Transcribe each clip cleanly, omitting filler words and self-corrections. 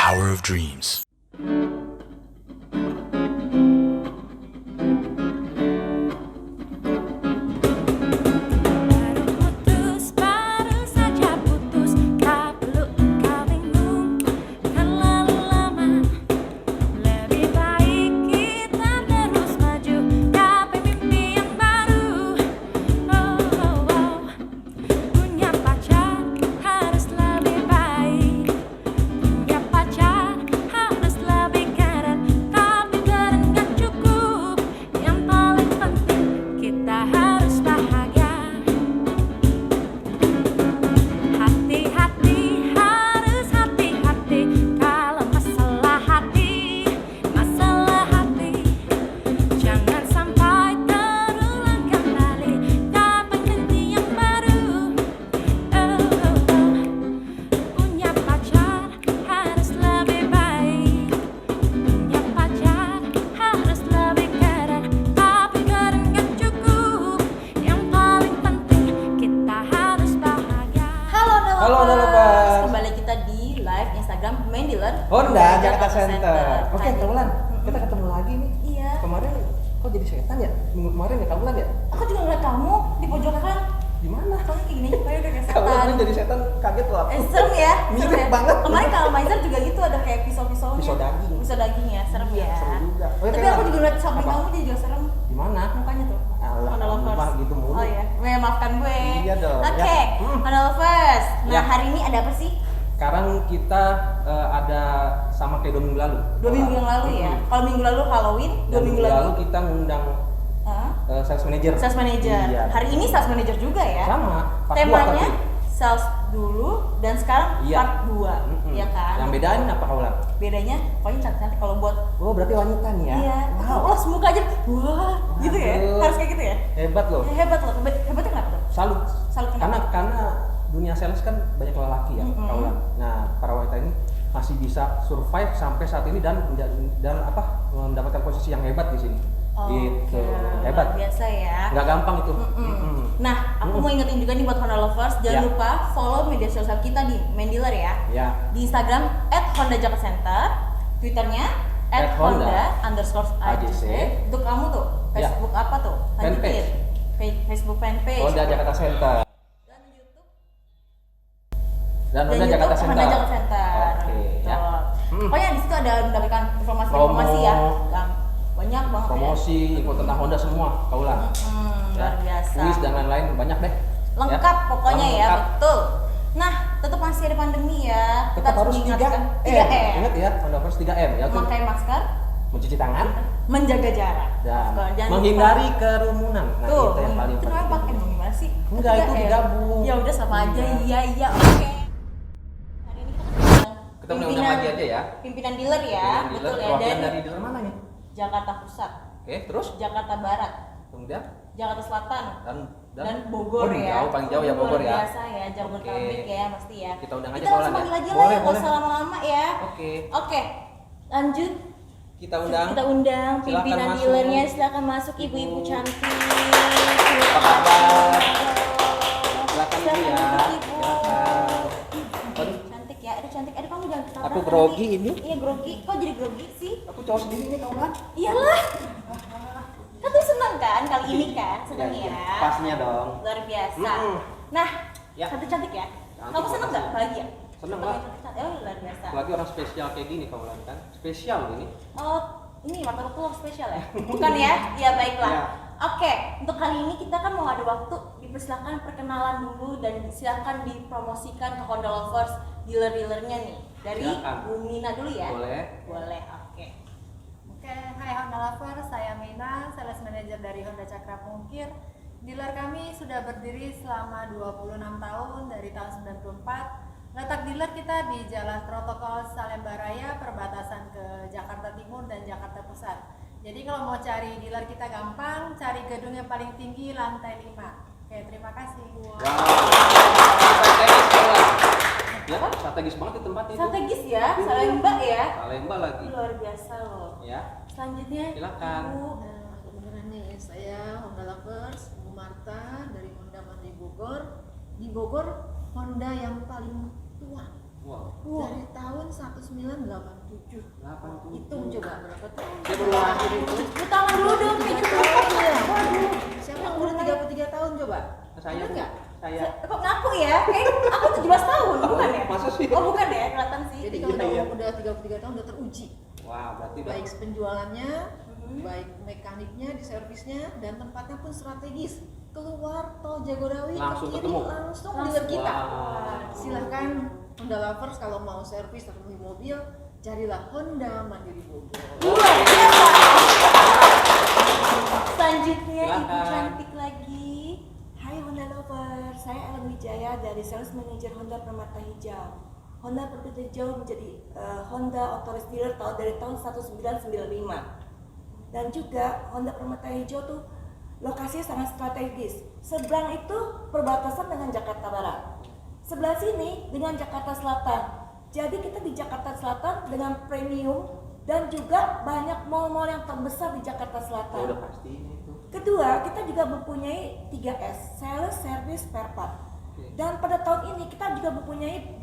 power of dreams. Honda Jakarta Center. Oke, Kaulan, kita ketemu lagi nih. Iya. Kemarin kok jadi setan ya? Minggu kemarin ya Kaulan ya? Aku juga ngeliat kamu di pojokan. Di mana? Kamu kayak gini, kayak udah kayak Kaulan setan. jadi setan, kaget loh aku. Serem ya? Mirip Serem ya? banget. Kemarin kalau Maizer juga gitu ada kayak pisau-pisaunya. Pisau daging. Pisau daging ya, serem ya. Serem juga. Oke, Tapi Kaulan. aku juga ngeliat samping Apa? kamu jadi juga serem. Di mana? Mukanya tuh. Alah, Honda kamu Lovers. mah gitu mulu. Oh iya, maafkan gue. Iya dong. Oke, Ya. Honda Lovers. Nah, Ya. hari ini ada apa sih? Sekarang kita ada sama kayak 2 minggu lalu. 2 minggu yang lalu ya. Kalau minggu lalu Halloween, 2 minggu lalu kita ngundang sales manager. sales manager. Iya. Hari ini sales manager juga ya. Sama. Part 2 Temanya tapi. sales dulu dan sekarang Iya. part 2. Ya kan? Yang bedain apa Kaulan? Bedanya pokoknya cantik-cantik kalau buat Oh, berarti wanita nih ya? iya. Wow. Oh, semuka aja. Wah, gitu ya. Aduh. Harus kayak gitu ya. Hebat loh. Ya, hebat loh. Hebatnya kenapa tuh? Salut. Salut kenapa? Karena dunia sales kan banyak lelaki ya, Kaulan. Nah, para wanita ini masih bisa survive sampai saat ini dan mendapatkan posisi yang hebat di sini. Gitu. Hebat. Luar biasa ya. Nggak gampang itu. Nah, aku mau ingetin juga nih buat Honda Lovers, jangan Ya. lupa follow media sosial kita di Main Dealer ya. Ya. Di Instagram @honda_jakarta, Twitternya @honda_AJC. Untuk kamu tuh, Ya. Facebook apa tuh? Fanpage. Facebook fanpage. Honda Jakarta Center. Dan YouTube. Dan Honda Jakarta Center. Honda Jakarta Center. Oke, ya. Pokoknya di situ ada mendapatkan informasi-informasi ya. Banyak banget Promosi, info tentang Honda semua, Kaulan. luar biasa. Kuis dan lain-lain banyak deh. Lengkap Ya. pokoknya ya, Lengkap. betul. Nah, tetap masih ada pandemi ya. Tetap harus 3M. 3M. Ingat ya, Honda harus 3M ya. Tuh. Memakai masker, Mencuci tangan menjaga jarak. dan Jangan menghindari lupa. kerumunan. Nah, Tuh, itu yang paling itu namanya pakai penting. dong gimana sih? Enggak, itu 3M. digabung. Ya udah sama aja. Iya. Iya, oke. Hari ini Kita undang lagi aja ya. Pimpinan dealer ya, Pimpinan betul dealer, ya, perwakilan dari dealer mana nih? Jakarta Pusat, Oke, terus Jakarta Barat, kemudian Jakarta Selatan, dan Oh, Bogor ya. jauh, paling jauh ya Bogor Luar ya. biasa ya, Jabodetabek Oke. ya pasti ya. Kita undang aja Kita Kaulan langsung ya. panggil aja lah Boleh, ya, nggak boleh. usah lama-lama ya. Oke. Oke, lanjut. Kita undang. Kita undang Silakan pimpinan masuk. dealernya, silakan masuk ibu-ibu Ibu. cantik. Apa kabar? Silakan Ibu ya. Ibu. Silakan. Cantik ya, aduh cantik. Aduh kamu jangan ketabrakan Aku grogi nanti. ini. Iya grogi. Kok jadi grogi sih? Aku cowok sendiri nih Kaulan. Iyalah. Kan tuh seneng kan kali ini kan, seneng ya. Pasnya dong. Luar biasa. Mm-mm. Nah, Ya. cantik-cantik ya. Cantik, Kamu seneng nggak makasih. bahagia? Seneng Ketemu lah. yang cantik-cantik. Oh luar biasa. Apalagi orang spesial kayak gini Kaulan kan. Spesial ini. Oh, ini martabak spesial ya? Bukan ya? Ya baiklah. Ya. Oke, untuk kali ini kita kan mau ada waktu, dipersilakan perkenalan dulu dan silakan dipromosikan ke Honda Lovers dealer-dealernya nih. Dari Silakan. Bu Mina dulu ya. Boleh. Boleh, oke. Oke, hai Honda Lover, saya Mina, sales manager dari Honda Cakra Pungkir. Dealer kami sudah berdiri selama 26 tahun dari tahun 94. Letak dealer kita di Jalan Protokol Salemba Raya, perbatasan ke Jakarta Timur dan Jakarta Pusat. Jadi kalau mau cari dealer kita gampang, cari gedung yang paling tinggi lantai 5. Oke, terima kasih. Strategis Kaulan. Ya kan? Strategis banget di tempat itu. Strategis ya, Salemba ya. Salemba lagi. Luar biasa loh. Ya. Selanjutnya, Silakan. Ibu. Kebenaran nih, saya Honda Lovers, Bu Marta dari Honda Mandi Bogor. Di Bogor, Honda yang paling tua. Wow. Dari tahun 1995 1987. 87. Hitung coba berapa tahun? Dia baru lahir itu. Tepuk tangan dulu dong, kayak gitu. Waduh, siapa yang umur 33 tahun coba? Saya Ada nggak? saya Kok ngaku ya? Kayak aku 17 tahun, bukan ya? Masa sih? Oh bukan ya, kelihatan sih. Jadi Iya, kalau iya. udah 33 tahun udah teruji. wah berarti Baik penjualannya, Mhm. baik mekaniknya, di servisnya, dan tempatnya pun strategis. Keluar tol Jagorawi Langsung ke kiri, ketemu. langsung dealer kita. Wah. Silahkan Honda lovers kalau mau servis atau beli mobil, carilah Honda Mandiri Bogor. Luar biasa. Selanjutnya ibu Silakan. cantik lagi. Hai Honda Lover, saya Ellen Wijaya dari Sales Manager Honda Permata Hijau. Honda Permata Hijau menjadi Honda Authorized Dealer dari tahun 1995. Dan juga Honda Permata Hijau tuh lokasinya sangat strategis. Seberang itu perbatasan dengan Jakarta Barat. Sebelah sini dengan Jakarta Selatan. Jadi kita di Jakarta Selatan dengan premium dan juga banyak mall-mall yang terbesar di Jakarta Selatan. udah pasti itu. Kedua, kita juga mempunyai 3S, Sales, Service, Spare Part. Oke. Dan pada tahun ini kita juga mempunyai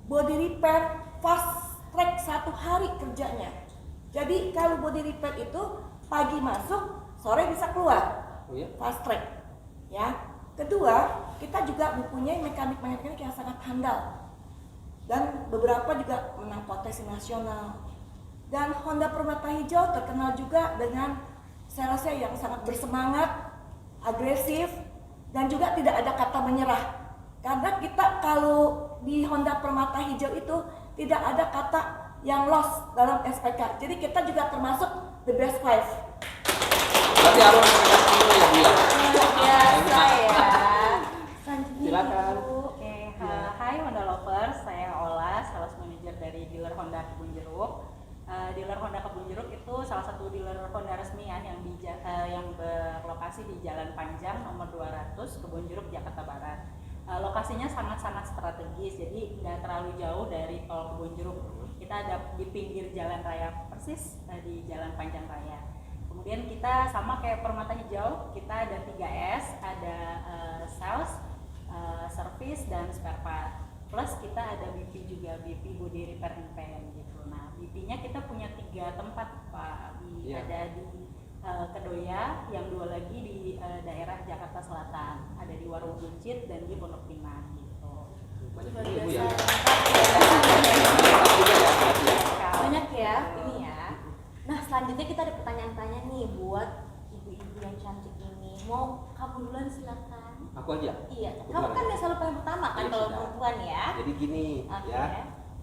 body repair fast track 1 hari kerjanya. Jadi kalau body repair itu pagi masuk, sore bisa keluar. Oh iya? Fast track. Ya. Kedua, kita juga mempunyai mekanik-mekanik yang sangat handal. Dan beberapa juga menang potensi nasional. Dan Honda Permata Hijau terkenal juga dengan salesnya yang sangat bersemangat, agresif, dan juga tidak ada kata menyerah. Karena kita kalau di Honda Permata Hijau itu tidak ada kata yang loss dalam SPK. Jadi kita juga termasuk the best five. Berarti harus mereka semua ya Bu ya? Luar biasa ya. Selanjutnya Silakan. Ibu. Oke, hai Honda Lovers, saya Ola, sales manager dari dealer Honda Kebun Jeruk. Dealer Honda Kebun Jeruk itu salah satu dealer Honda resmi ya yang berlokasi di Jalan Panjang nomor 200 Kebun Jeruk Jakarta Barat. Lokasinya sangat-sangat strategis, jadi nggak terlalu jauh dari tol Kebun Jeruk. Kita ada di pinggir jalan raya persis di Jalan Panjang Raya. Kemudian kita sama kayak Permata Hijau, kita ada 3S, ada sales, service, dan spare part. Plus kita ada BP juga, BP Body Repair and Paint gitu. Nah, BP-nya kita punya 3 tempat Pak. Iya. Ada di Kedoya, yang 2 lagi di daerah Jakarta Selatan. Ada di Warung Buncit dan di Pondok Pinang gitu. Banyak Luar juga Bu biasa. ya. Banyak ya, ini ya. Nah selanjutnya kita ada pertanyaan-pertanyaan nih buat ibu-ibu yang cantik ini. Mau kamu duluan silakan. Aku aja. Iya, Aku kamu duluan kan ya? yang selalu paling pertama kan Iya, kalau sudah. perempuan ya. Jadi gini Oke. ya,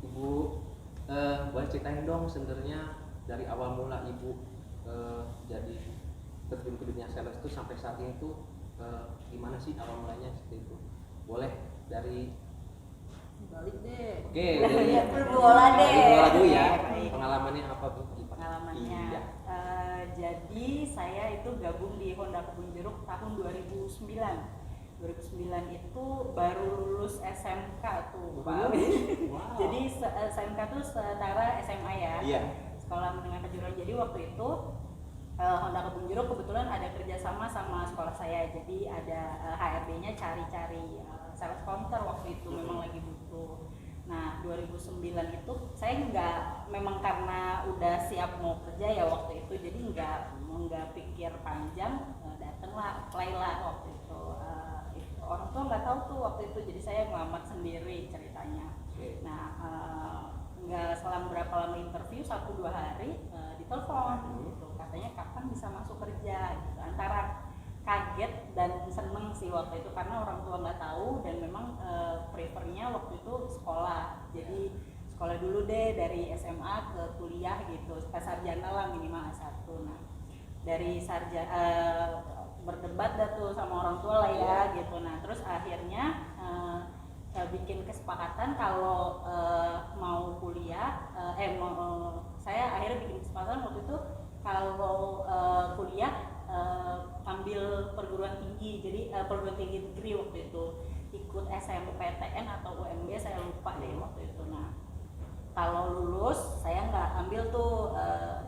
Ibu boleh ceritain dong sebenarnya dari awal mula Ibu jadi terjun ke dunia sales itu sampai saat ini tuh gimana sih awal mulanya seperti itu? Boleh dari Balik deh. oke Dari dari berbola deh. berbola dulu ya. Baik. Pengalamannya apa Bu? Pengalamannya. Iya. Jadi saya itu gabung di Honda Kebun Jeruk tahun 2009. 2009 itu baru lulus SMK tuh Pak. Wow. Jadi SMK tuh setara SMA ya. Iya. Sekolah Menengah Kejuruan. Jadi waktu itu Honda Kebun Jeruk kebetulan ada kerjasama sama sekolah saya. Jadi ada HRD-nya cari-cari sales counter waktu itu, memang lagi butuh. Nah 2009 itu saya memang karena udah siap mau kerja ya waktu itu, jadi nggak pikir panjang, datanglah apply lah waktu itu. Orang tua nggak tahu tuh waktu itu, jadi saya ngelamar sendiri ceritanya. Oke. Nah nggak selang berapa lama interview 1-2 hari ditelepon gitu, katanya kapan bisa masuk kerja gitu. Antara kaget dan seneng sih waktu itu karena orang tua nggak tahu dan memang prefernya waktu itu sekolah. Jadi sekolah dulu deh dari SMA ke kuliah gitu, sarjana lah minimal S1. Nah dari berdebat dah tuh sama orang tua lah ya gitu. Nah terus akhirnya bikin kesepakatan kalau mau kuliah, saya akhirnya bikin kesepakatan waktu itu kalau kuliah ambil perguruan tinggi, jadi perguruan tinggi negeri waktu itu, ikut SMPTN atau UMB saya lupa deh waktu itu. Nah kalau lulus saya nggak ambil tuh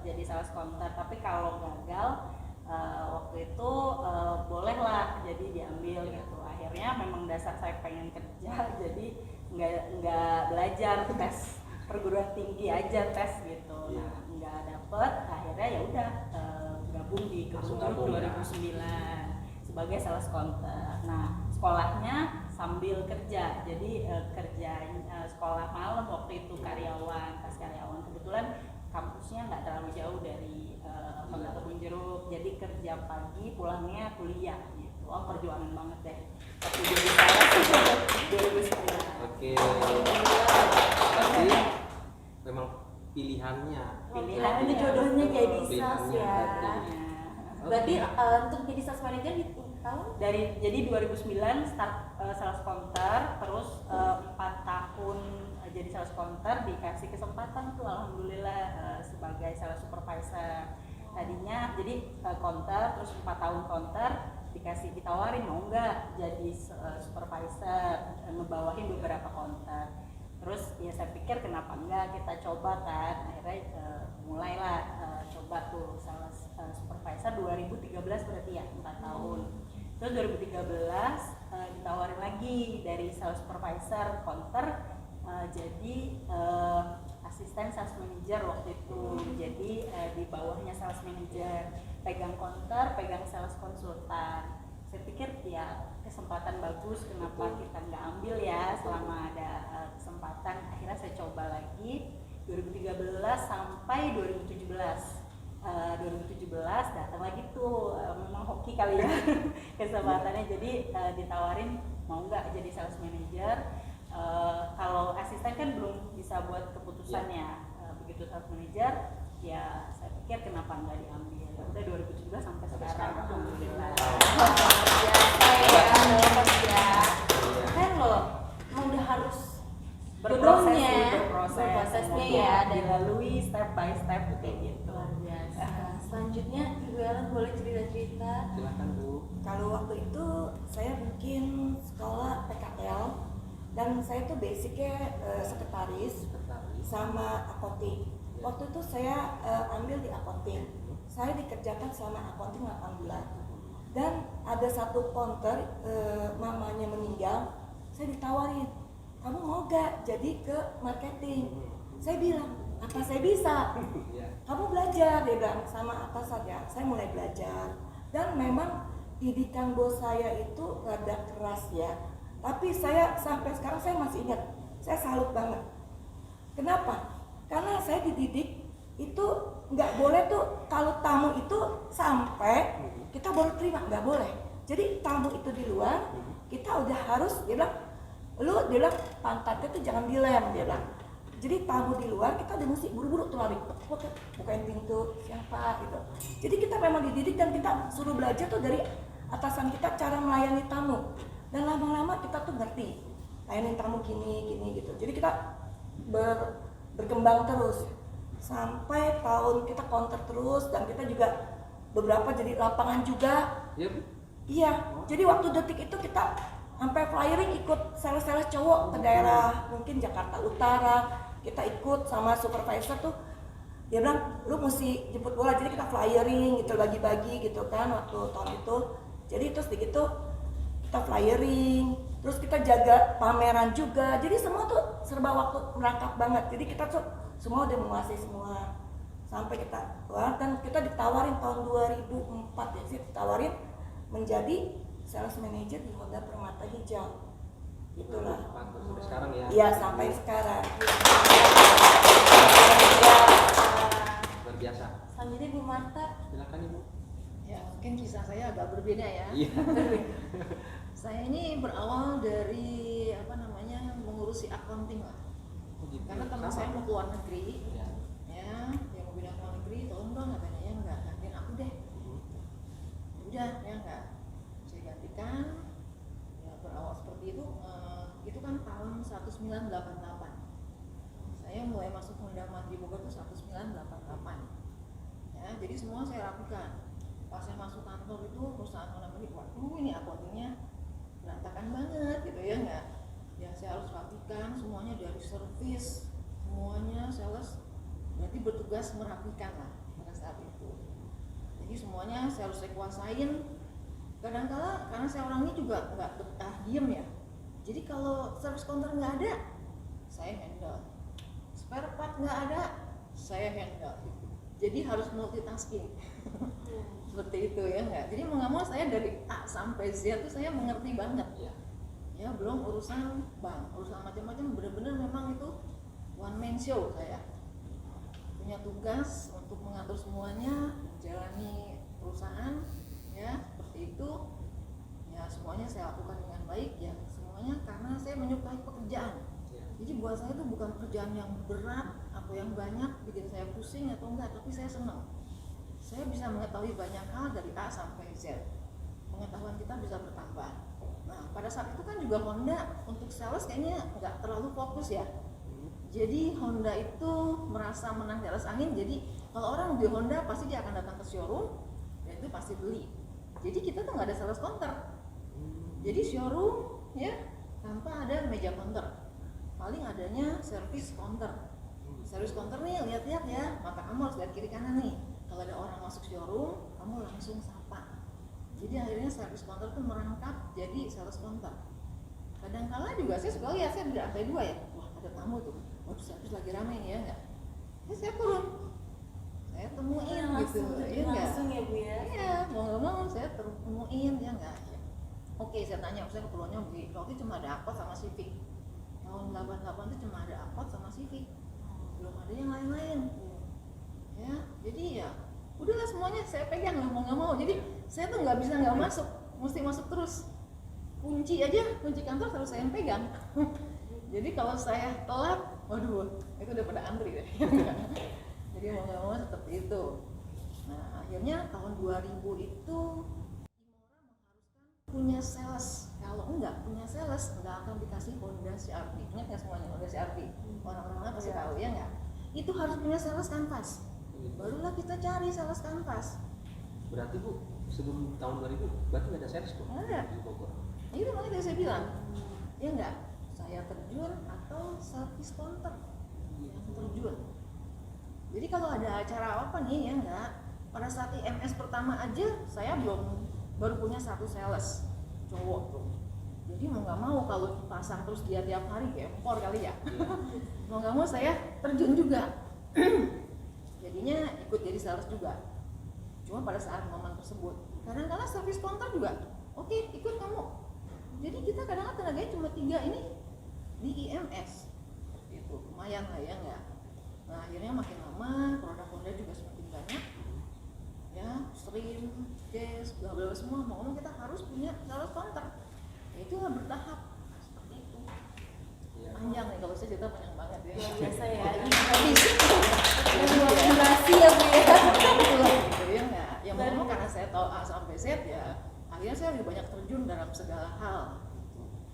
jadi sales counter, tapi kalau gagal waktu itu bolehlah jadi diambil gitu. Akhirnya memang dasar saya pengen kerja jadi nggak belajar tes perguruan perguruan tinggi aja tes gitu. Iya. Nah nggak dapet, akhirnya ya udah gabung di Langsung Kebun Jeruk gabung, ya. 2009 sebagai sales counter. Nah sekolahnya sambil kerja, jadi kerjain sekolah malam waktu itu karyawan, pas karyawan. Kebetulan kampusnya nggak terlalu jauh dari Honda Kebun Jeruk, jadi kerja pagi pulangnya kuliah gitu. Oh perjuangan banget deh waktu jadi sales 2009. Oke. Berarti memang pilihannya. Pilihan itu jodohnya jadi sales Pilihannya ya. berarti. Berarti untuk jadi sales manager di tahun Jadi 2009 start sales counter, terus 4 tahun jadi sales counter, dikasih kesempatan tuh alhamdulillah sebagai sales supervisor. Tadinya jadi counter, terus 4 tahun counter, ditawarin mau nggak jadi supervisor, ngebawahin beberapa counter. Terus ya saya pikir kenapa enggak, kita coba kan. Akhirnya mulailah coba tuh sales supervisor 2013 berarti ya 4 tahun. Terus 2013 ditawarin lagi dari sales supervisor counter jadi asisten sales manager waktu itu. Jadi di bawahnya sales manager, pegang counter, pegang sales konsultan. Saya pikir ya kesempatan bagus, kenapa kita nggak ambil ya selama ada kesempatan. Akhirnya saya coba lagi 2013 sampai 2017. 2017 datang lagi tuh, memang hoki kali ya kesempatannya. Jadi ditawarin mau nggak jadi sales manager. Kalau asisten kan belum bisa buat keputusannya. Begitu sales manager ya saya pikir kenapa nggak diambil. Udah 2017 sampai sekarang alhamdulillah. kan loh emang udah harus Berprosesnya berprosesnya ya, dan dilalui step by step kayak gitu. luar biasa. Selanjutnya Ibu Ellen boleh cerita-cerita. Silakan Bu. Kalau waktu itu saya mungkin sekolah PKL dan saya tuh basicnya sekretaris sama accounting. Waktu itu saya ambil di accounting. Saya dikerjakan selama accounting 8 bulan. Dan ada satu counter mamanya meninggal, saya ditawarin, kamu mau gak jadi ke marketing? Saya bilang, apa saya bisa? Kamu belajar, dia bilang sama atasan ya. Saya mulai belajar dan memang didikan bos saya itu rada keras ya. Tapi saya sampai sekarang saya masih ingat, saya salut banget. Kenapa? Karena saya dididik itu nggak boleh tuh kalau tamu itu sampai kita baru terima, nggak boleh. Jadi tamu itu di luar kita udah harus, dia bilang pantatnya tuh jangan dilem, dia bilang. Jadi tamu di luar kita udah mesti buru-buru tuh lari, bukain pintu siapa gitu. Jadi kita memang dididik dan kita suruh belajar tuh dari atasan kita cara melayani tamu. Dan lama-lama kita tuh ngerti layanin tamu gini gitu. Jadi kita berkembang terus sampai tahun kita counter terus dan kita juga beberapa jadi lapangan juga. Iya. Jadi waktu detik itu kita sampai flyering ikut sales-sales cowok ke daerah mungkin Jakarta Utara, kita ikut sama supervisor tuh. Dia bilang lu mesti jemput bola, jadi kita flyering gitu, bagi-bagi gitu kan waktu tahun itu. Jadi terus begitu kita flyering, terus kita jaga pameran juga. Jadi semua tuh serba waktu merangkap banget. Jadi kita tuh semua udah menguasai semua. Sampai kita keluar dan kita ditawarin tahun 2004 ya sih, ditawarin menjadi sales manager di Honda Permata Hijau. Itulah. Sampai sekarang ya. Iya, sampai sekarang. Luar biasa. Selanjutnya Bu Marta. Silakan Ibu. Ya, mungkin kisah saya agak berbeda ya. Iya. Saya ini berawal dari mengurusi accounting lah. Karena teman saya mau keluar negeri, Ya. ya, yang mau pindah ke luar negeri, tolong dong katanya, ya enggak, gantiin aku deh. Udah, ya enggak, saya gantikan. Ya berawal seperti itu kan tahun 1988. Saya mulai masuk Honda Mandiri Bogor itu 1988. Ya, jadi semua saya rapikan. Pas saya masuk kantor itu perusahaan Honda Mandiri, waduh ini accountingnya berantakan banget gitu ya enggak. Ya saya harus rapikan semuanya dari servis, semuanya sales, berarti bertugas merapikan lah pada saat itu. Jadi semuanya saya harus kuasain. Kadang-kala karena saya orangnya juga nggak betah diem ya. Jadi kalau service counter nggak ada, saya handle. Spare part nggak ada, saya handle. Jadi harus multitasking. Seperti itu ya nggak. Jadi mau nggak mau saya dari A sampai Z tuh saya mengerti banget. Iya. Ya belum urusan bank, urusan macam-macam, benar-benar memang itu one man show saya. Punya tugas untuk mengatur semuanya, menjalani perusahaan, ya seperti itu. Ya semuanya saya lakukan dengan baik, ya semuanya karena saya menyukai pekerjaan. Iya. Jadi buat saya itu bukan pekerjaan yang berat atau yang banyak bikin saya pusing atau enggak, tapi saya senang. Saya bisa mengetahui banyak hal dari A sampai Z. Pengetahuan kita bisa bertambah. Nah, pada saat itu kan juga Honda untuk sales kayaknya nggak terlalu fokus ya. Jadi Honda itu merasa menang di atas angin. Jadi kalau orang beli Honda pasti dia akan datang ke showroom dan itu pasti beli. Jadi kita tuh nggak ada sales counter. Jadi showroom ya tanpa ada meja counter. Paling adanya service counter. Service counter nih lihat-lihat ya, mata kamu harus lihat kiri kanan nih. Kalau ada orang masuk showroom, kamu langsung sapa. Jadi akhirnya service counter tuh merangkap jadi sales counter. Kadang-kala juga saya suka lihat, saya di lantai 2 ya, wah ada tamu tuh, waduh service lagi rame nih ya enggak? Ya saya turun, saya temuin gitu, ya enggak? Langsung ya Bu ya. Iya, mau nggak mau saya temuin ya enggak? Ya. Oke, saya tanya, saya keperluannya begini, waktu itu cuma ada Alphard sama Civic. Tahun 88 itu cuma ada Alphard sama Civic, belum ada yang lain-lain. Ya, jadi ya udahlah semuanya saya pegang lah mau nggak mau. Jadi saya tuh nggak bisa nggak masuk, mesti masuk terus. Kunci aja, kunci kantor selalu saya yang pegang. Jadi kalau saya telat, waduh, itu udah pada antri deh. Jadi mau nggak mau seperti itu. Nah akhirnya tahun 2000 itu Imora mengharuskan punya sales. Kalau enggak punya sales, nggak akan dikasih Honda CR-V. Ingat nggak semuanya Honda CR-V? Orang-orang pasti tahu ya nggak? Itu harus punya sales kanvas. Barulah kita cari sales kanvas. Berarti Bu, sebelum tahun 2000 berarti nggak ada sales tuh? Nggak ada. Di Bogor. Itu makanya tadi saya bilang, ya enggak, saya terjun atau service counter yang terjun. Jadi kalau ada acara apa nih ya enggak, pada saat IMS pertama aja saya baru punya satu sales cowok tuh. Jadi mau nggak mau kalau pasang terus dia tiap hari gempor kali ya. Mau nggak mau saya terjun juga. Jadinya ikut jadi sales juga. Cuma pada saat momen tersebut, kadang-kadang service counter juga, oke, ikut kamu. Jadi kita kadang-kadang tenaganya cuma 3 ini di IMS. Itu lumayan lah ya enggak. Nah akhirnya makin lama produk Honda juga semakin banyak. Ya, stream, gas, bla bla semua. Mau ngomong kita harus punya sales counter. Ya itulah bertahap seperti itu. Iya. Panjang nih kalau saya cerita panjang banget ya. Luar biasa ya. Habis. Luar durasi ya Bu ya. Itulah gitu ya enggak. Yang mau ngomong karena saya tahu A sampai Z ya. Akhirnya saya lebih banyak terjun dalam segala hal.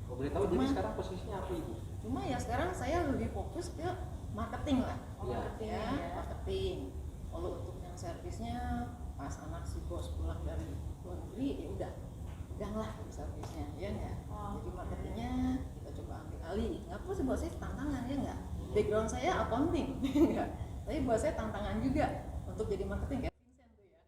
Kalau boleh tahu jadi sekarang posisinya apa Ibu? Cuma ya sekarang saya lebih fokus ke marketing lah. Iya. Marketing Ya, ya. marketing. Kalau untuk yang servisnya pas anak si bos pulang dari luar negeri ya udah pedanglah servisnya ya enggak. Jadi marketingnya kita coba ambil alih. Nggak perlu sih buat saya tantangan ya enggak. Background saya accounting enggak. Tapi buat saya tantangan juga untuk jadi marketing kayak Vincent tuh ya.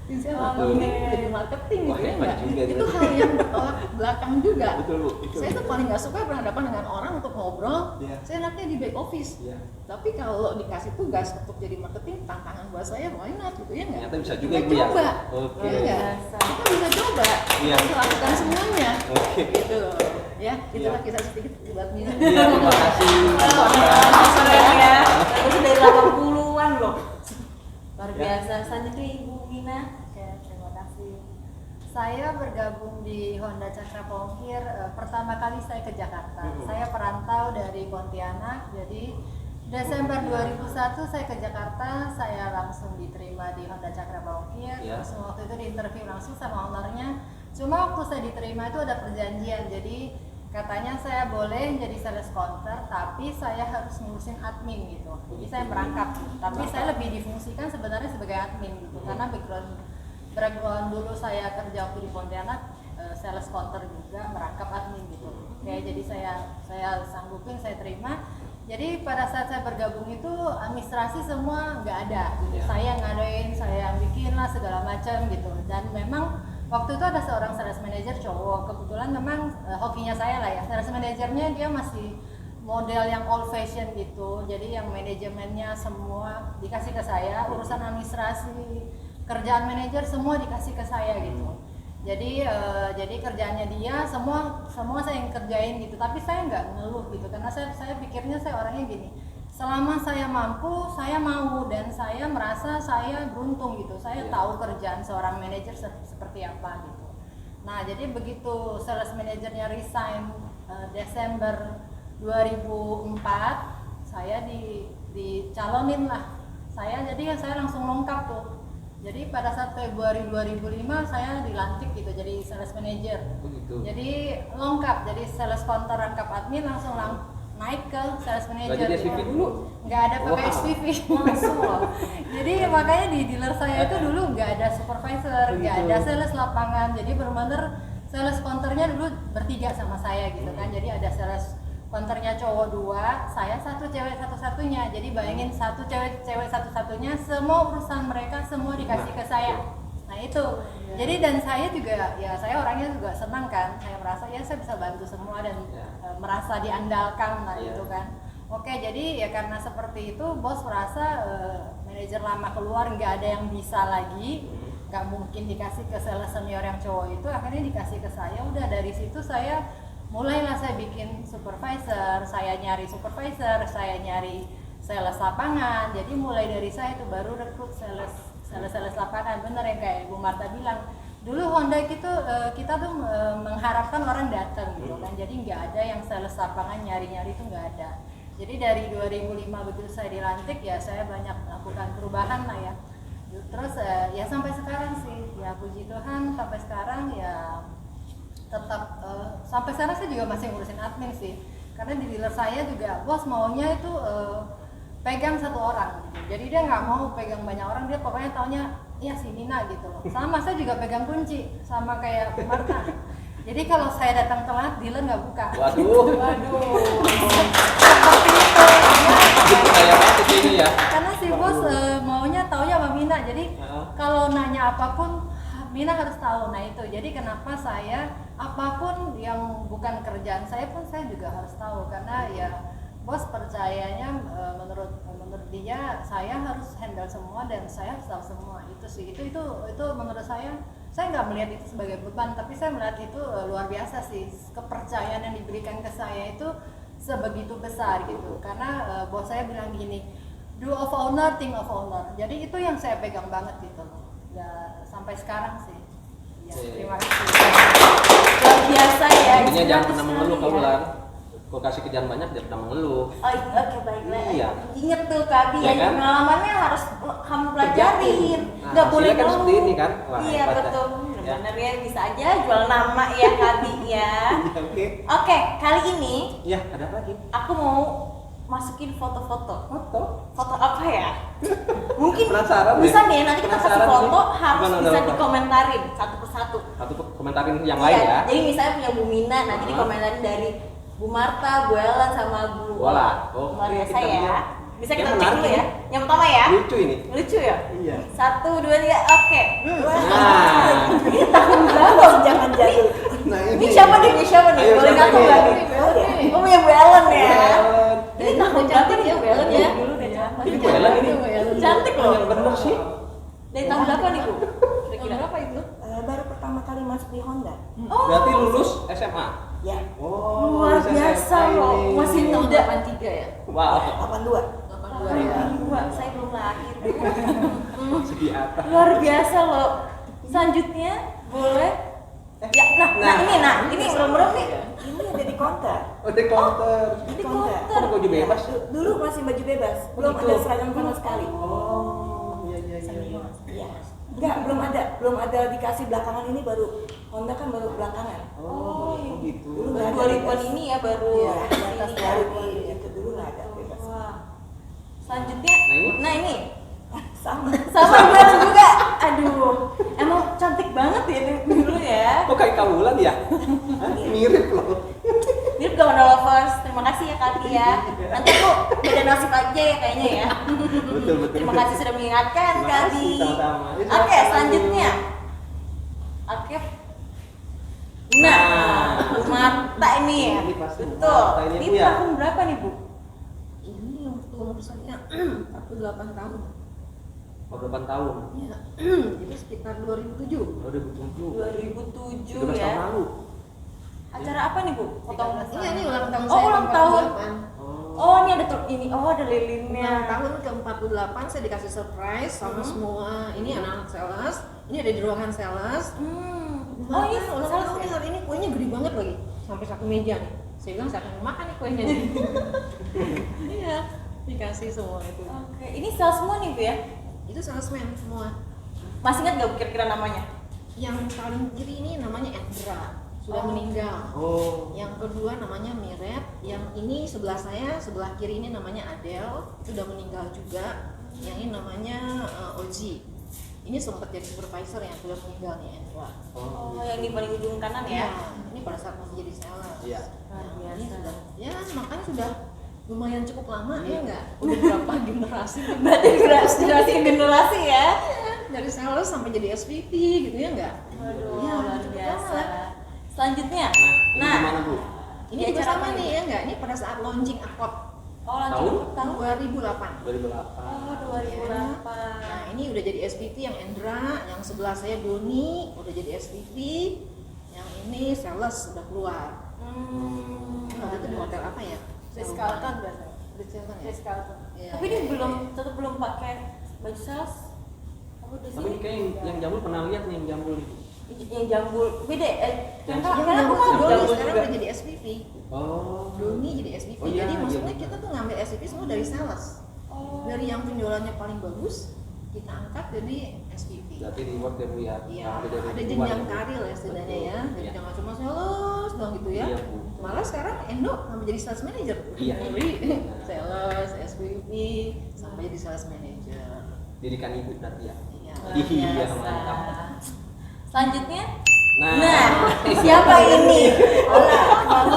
Vincent accounting jadi marketing Wah, gitu ya hebat enggak. juga Itu dia. hal yang bertolak belakang juga. Betul Bu. Betul. Saya tuh paling nggak suka berhadapan dengan orang untuk ngobrol. Iya. Saya enaknya di back office. Iya. Tapi kalau dikasih tugas untuk jadi marketing, tantangan buat saya why not gitu ya nggak? Ternyata bisa juga Kita Ibu ya. coba, Oke. ya nggak? Biasa. Kita bisa coba, Iya. kita lakukan semuanya, Oke. gitu loh. Ya, itulah Iya. kisah sedikit buat Mina. Iya, terima kasih. Keren ya. Terus dari 80-an loh. Luar Ya. biasa. Selanjutnya Ibu Mina. Oke, terima kasih. Saya bergabung di Honda Cakra Pongkir pertama kali saya ke Jakarta. Saya perantau dari Pontianak, jadi Desember 2001 saya ke Jakarta, saya langsung diterima di Honda Cakra Pongkir. Ya. Terus waktu itu diinterview langsung sama ownernya. Cuma waktu saya diterima itu ada perjanjian, jadi katanya saya boleh jadi sales counter, tapi saya harus ngurusin admin gitu. Jadi saya merangkap, tapi saya lebih difungsikan sebenarnya sebagai admin gitu, karena background dulu saya kerja waktu di Pontianak, sales counter juga merangkap admin gitu. Oke, jadi saya sanggupin, saya terima. Jadi pada saat saya bergabung itu administrasi semua nggak ada. Ya. Saya ngadain, saya bikin lah segala macam gitu. Dan memang waktu itu ada seorang sales manager cowok. Kebetulan memang hokinya saya lah ya. Sales manajernya dia masih model yang old fashion gitu. Jadi yang manajemennya semua dikasih ke saya, urusan administrasi, kerjaan manajer semua dikasih ke saya gitu. Jadi kerjaannya dia semua saya yang kerjain gitu. Tapi saya nggak ngeluh gitu karena saya pikirnya saya orangnya gini. Selama saya mampu, saya mau, dan saya merasa saya beruntung gitu. Saya tahu kerjaan seorang manajer seperti apa gitu. Nah, jadi begitu sales manajernya resign Desember 2004, saya dicalonin lah. Saya langsung lengkap tuh. Jadi pada saat Februari 2005 saya dilantik gitu jadi sales manager. Begitu. Jadi lengkap, jadi sales counter lengkap admin langsung naik ke sales manager. Nggak jadi SPV dulu? Nggak ada pakai SPV langsung loh. Jadi makanya di dealer saya itu dulu nggak ada supervisor, nggak ada sales lapangan. Jadi benar-benar sales counternya dulu bertiga sama saya gitu kan. Jadi ada sales counternya cowok 2, saya 1 cewek satu-satunya. Jadi bayangin 1 cewek satu-satunya, semua urusan mereka semua dikasih ke saya. Nah itu. Jadi dan saya juga ya saya orangnya juga senang kan. Saya merasa ya saya bisa bantu semua dan merasa diandalkan lah itu kan. Oke, jadi ya karena seperti itu bos merasa manajer lama keluar nggak ada yang bisa lagi, nggak mungkin dikasih ke sales senior yang cowok itu, akhirnya dikasih ke saya. Udah dari situ saya mulailah saya bikin supervisor, saya nyari supervisor, saya nyari sales lapangan. Jadi mulai dari saya itu baru rekrut sales lapangan. Bener yang kayak Ibu Marta bilang, dulu Honda itu kita tuh mengharapkan orang datang gitu kan. Jadi nggak ada yang sales lapangan nyari-nyari itu nggak ada. Jadi dari 2005 begitu saya dilantik ya saya banyak melakukan perubahan lah ya. Terus ya sampai sekarang sih ya puji Tuhan sampai sekarang ya tetap sampai sekarang saya juga masih ngurusin admin sih. Karena di dealer saya juga bos maunya itu pegang 1 orang gitu. Jadi dia nggak mau pegang banyak orang, dia pokoknya taunya ya si Mina gitu loh. Sama saya juga pegang kunci sama kayak Marta. Jadi kalau saya datang telat, dealer nggak buka. Waduh. Seperti itu. Jadi kayak apa ini ya? Karena si bos maunya taunya sama Mina. Jadi kalau nanya apapun Mina harus tahu. Nah itu. Jadi kenapa saya apapun yang bukan kerjaan saya pun saya juga harus tahu karena ya bos percayanya menurut dia saya harus handle semua dan saya harus tahu semua. Itu sih. Itu menurut saya nggak melihat itu sebagai beban, tapi saya melihat itu luar biasa sih. Kepercayaan yang diberikan ke saya itu sebegitu besar gitu. Karena bos saya bilang gini, do of owner, think of owner. Jadi itu yang saya pegang banget gitu loh. Ya sampai sekarang sih. Ya, terima kasih. Luar biasa ya. Intinya jangan pernah sekali mengeluh ya. kalau Ular. Kalau kasih kerjaan banyak jangan pernah mengeluh. Oh iya, oke baiklah. Iya. Ingat tuh Kak Abi, Iya yang kan? pengalamannya harus kamu pelajarin. Nah, Nggak boleh hasilnya kan ngeluh. seperti ini kan? Wah, Iya hebat betul. ya. Benar ya, bisa aja jual nama ya Kak Abi ya. Oke. Oke, kali ini Ya, ada apa lagi? aku mau masukin foto-foto. Foto. Foto apa ya? Mungkin Penasaran bisa deh. nih nanti kita kasih Penasaran foto nih. harus Gimana, bisa ada apa? dikomentarin satu persatu. Satu komentarin yang lain Iya, ya. jadi misalnya punya Bu Mina, nanti dikomentarin dari Bu Marta, Bu Ellen sama Bu Wola. Oke, luar biasa kita ya. lihat. Bisa Yang kita cek menarik dulu ini. ya. Yang pertama ya. Lucu ini. Lucu ya? Iya. 1, 2, 3, oke. Nah. Ini tahun berapa? Jangan jadul. Nah, Ini siapa nih? Ini siapa nih? Ayo, Boleh siapa ngaku nih? nggak nih? Oh punya Bu Ellen ya. Ellen. Ini tahun berapa nih ya Bu Ellen ya? Dulu udah cantik. Ini Bu Ellen ini. Cantik loh. Yang bener sih. Dari tahun berapa nih Bu? Kira-kira berapa itu? Baru pertama kali masuk di Honda. Oh, Berarti lulus SMA. Ya, Oh, luar lulus biasa SMA loh. ini. Masih muda. 83 ya? Wow. 82. 82 ya. Wah, saya belum lahir. Masih di atas. Luar biasa loh. Selanjutnya boleh. Ya, ini belum nih. Ini ada di counter. Oh, di counter. Di counter. Oh, baju bebas. Dulu masih baju bebas, belum Begitu. ada seragam sama sekali. Oh, iya iya iya. Iya. Enggak, belum ada dikasih belakangan ini baru Honda kan baru belakangan. Oh, gitu. Dulu nggak ada 2000-an bebas. ini ya baru. Iya, di atas ini. 2000 itu dulu nggak ada bebas. Wah. Selanjutnya, Nah, ini? Sama. sama Ibu Ellen juga. Aduh, emang cantik banget ya ini dulu ya. Kok kayak Kaulan ya? Hah? Mirip loh. Mirip gak Honda Lovers. Terima kasih ya Kak ya. Nanti aku beda nasib aja ya kayaknya ya. Betul betul. Terima kasih sudah mengingatkan Terima Kak kasih, Abi. sama-sama. Ini Oke, silakan selanjutnya. lanjut. Oke. Nah, mata ini ya. Ini pasti Betul. mata ini, Ini Bu, ya? tahun berapa nih, Bu? Ini waktu umur saya 48 tahun. Oh, 8 tahun. Ya, itu sekitar 2007. Oh, 2007. 2007 13 tahun ya. lalu. Acara apa nih, Bu? Potong. Iya, ini ulang tahun Oh, saya ulang ke tahun. 48. Oh, ini ada ini. Oh, ada lilinnya. Ulang tahun ke 48 saya dikasih surprise sama semua. Ini anak-anak sales. Ini ada di ruangan sales. Oh, ini ulang sales tahun ya? hari ini kuenya gede banget lagi. Sampai satu meja nih. Saya bilang siapa yang mau makan nih kuenya nih. Iya, dikasih semua itu. Oke, ini sales semua nih, Bu ya. Itu salesman semua. Masih ingat gak Bu kira-kira namanya? Yang paling kiri ini namanya Endra, sudah meninggal. Oh. Yang kedua namanya Miret, yang ini sebelah saya, sebelah kiri ini namanya Adele, itu udah meninggal juga. Yang ini namanya Oji. Ini sempat jadi supervisor yang sudah meninggal nih Endra. Oh, yang di paling ujung kanan ya. Ini pada saat masih jadi sales. Iya. Luar Ini biasa. sudah, ya makanya sudah lumayan cukup lama ya enggak? Udah berapa generasi? Berarti generasi ke generasi ya. Dari sales sampai jadi SVP gitu ya enggak? Waduh, Ya, luar cepet biasa. banget. Selanjutnya. Nah, Nah, gimana, Bu? Ini Di juga acara sama apa nih nih? ya enggak? Ini pada saat launching Akot oh, Tahun? lanjut tahun 2008. 2008. Oh, 2008. Nah, ini udah jadi SVP yang Endra, yang sebelah saya Doni udah jadi SVP, yang ini sales udah keluar. Waktu itu di hotel apa ya? Ritz-Carlton biasanya. Ritz-Carlton ya? Ritz-Carlton. Iya, Tapi iya, ini iya. tetap belum pakai baju sales. Aku udah Tapi ini kayak yang jambul pernah lihat nih yang jambul itu. yang jambul beda Yang karena aku Yang mau Doni jambul sekarang juga. udah jadi SVP. Oh. Doni jadi SVP. Oh, iya, Jadi iya, maksudnya benar. kita tuh ngambil SVP semua dari sales. Oh. Dari yang penjualannya paling bagus, kita angkat jadi SVP. Berarti reward ya, Bu ya. Iya, Nah, dari ada ribuan jenjang ya, Bu. karir ya setidaknya ya. Betul. Jadi Iya. jangan cuma sales dong gitu ya. Iya, Bu. Malah sekarang Endo ngambil jadi sales manager. Iya. Dari sales, SVP sampai jadi sales manager. Didikan ibu berarti ya. Iya. Iya, Biasa. mantap. Selanjutnya, Nah, siapa ini?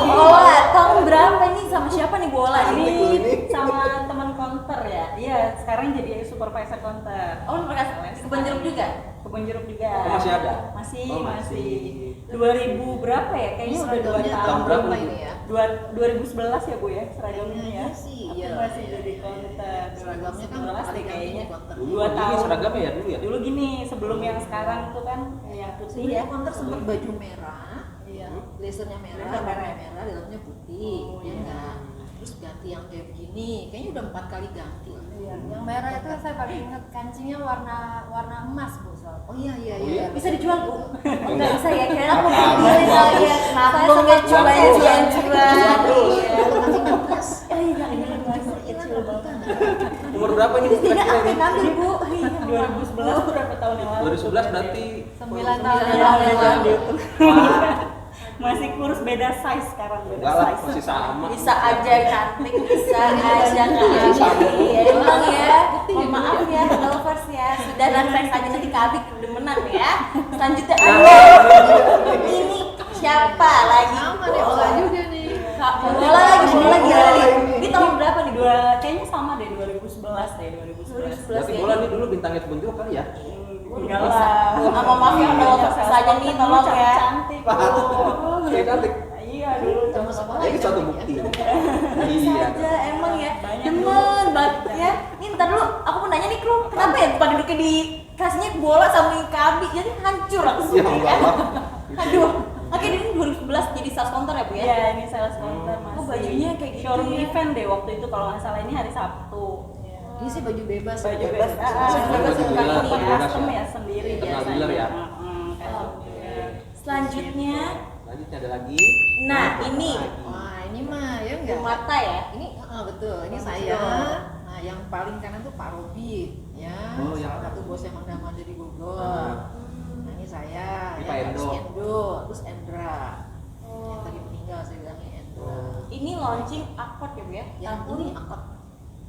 Ola, tahun berapa nih sama siapa nih Bu Ola ini? Ini sama teman counter ya. Iya, sekarang jadi supervisor counter. Oh, mereka kebun jeruk juga? Kebun jeruk juga. Oh, masih ada? Masih, Oh, masih. masih. 2000 berapa ya? Kayaknya udah 2 Seragamnya tahun. tahun berapa berapa nih, Bu? ini ya? 2011 ya Bu ya, seragamnya ya. Kayaknya sih, Aku iya. masih jadi counter. Seragamnya kan 2011 deh ganti kayaknya. counter. dulu 2 ini tahun. seragamnya ya dulu ya. Dulu gini, sebelum yang sekarang tuh kan yang putih Sebelumnya ya. counter sempat baju merah, Iya. blazernya merah, Blazer merah. warna merah, dalamnya putih, Oh, ya iya. enggak? Terus ganti yang kayak begini, kayaknya udah 4 kali ganti lah. Iya, yang merah itu saya paling inget kancingnya warna emas Bu. Soal. Oh iya iya Oh, iya. iya? Bisa dijual Bu? Oh, Enggak bisa ya, kira aku Apa? pilih kali ya. Kenapa Saya lo nggak sempat coba coba jual-jual? terus. Kalau kancing emas. Oh iya, ini Hilang bukan? Umur berapa ini? Terus tidak kira-kira aku ini? ngambil Bu. 2011 tuh berapa tahun yang lalu? 2011 berarti 9 tahun Sembilan yang tahun yang lalu. lalu. Masih kurus, beda size sekarang, beda enggak lah, size. masih sama. Bisa aja cantik, bisa aja Iya, cantik. Iya, emang ya. Bukti Mohon gitu maaf ya, lovers ya. Sudah refresh aja nanti Kabik kedemenan ya. Selanjutnya, ini siapa lagi? Sama nih Ola juga nih. Kak Bola lagi, bola lagi. Ini tahun berapa nih? Kayaknya sama deh 2011 deh 2011. Berarti bola nih dulu bintangnya kebun jeruk kali ya? Enggak lah. Sama maaf ya, kalau lovers saja nih, tolong ya. Cantik. Kayak cantik. Iya dulu Sama sekolah Ini ya, suatu cantik bukti. ya. Bisa Iya. aja, emang ya. Banyak Demen banget ya. Ini ntar dulu, aku mau nanya nih Kru, kenapa ya bukan duduknya di kasihnya bola sama Kabik, jadi hancur langsung Ya ya. Allah. Aduh. Oke, ini 2011 jadi sales counter ya Bu ya? Iya, ini sales counter masih. Oh, bajunya kayak gitu showroom ya. event deh waktu itu kalau nggak salah, ini hari Sabtu. Ini sih baju bebas. Baju ya. bebas. bebas bukan bukan ini ya. custom ya sendiri Internal biasanya. dealer ya? Selanjutnya, Selanjutnya ada lagi. nah ini Wah ini mah ya enggak. mata ya. Ini betul. Ini saya. Nah yang paling kanan tuh Pak Robi, ya. Oh, Salah yang- satu bos yang mandang dari Bogor. Ah. Nah ini saya. Ini ya, Pak terus Endo. Endo, terus Endra. Yang tadi meninggal saya bilangnya Endra. Oh. Ini launching Akot ya Bu ya? Yang ini angkot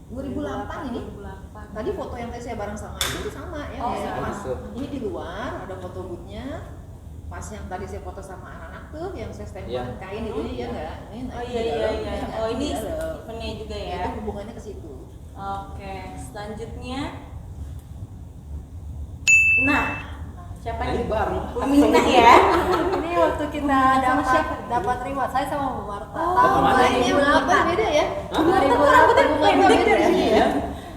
2008 ini. 2008. Tadi foto yang tadi saya bareng sama itu sama ya. Oh, kayak sama. pas ini di luar ada foto boothnya. Pas yang tadi saya foto sama anak-anak tuh yang saya stempel Iya. kain itu ya enggak? Ini Oh di iya iya dalam, iya. enggak, Oh di ini dalam. eventnya juga ya. Itu hubungannya ke situ. Oke, selanjutnya. Nah, Siapa Nah, ini nih? baru. Bu Mina ya. Ini waktu kita dapat reward, saya sama Bu Marta. Oh, tahun kemana? Ini apa beda ya? 2008. Beda ya? Iya.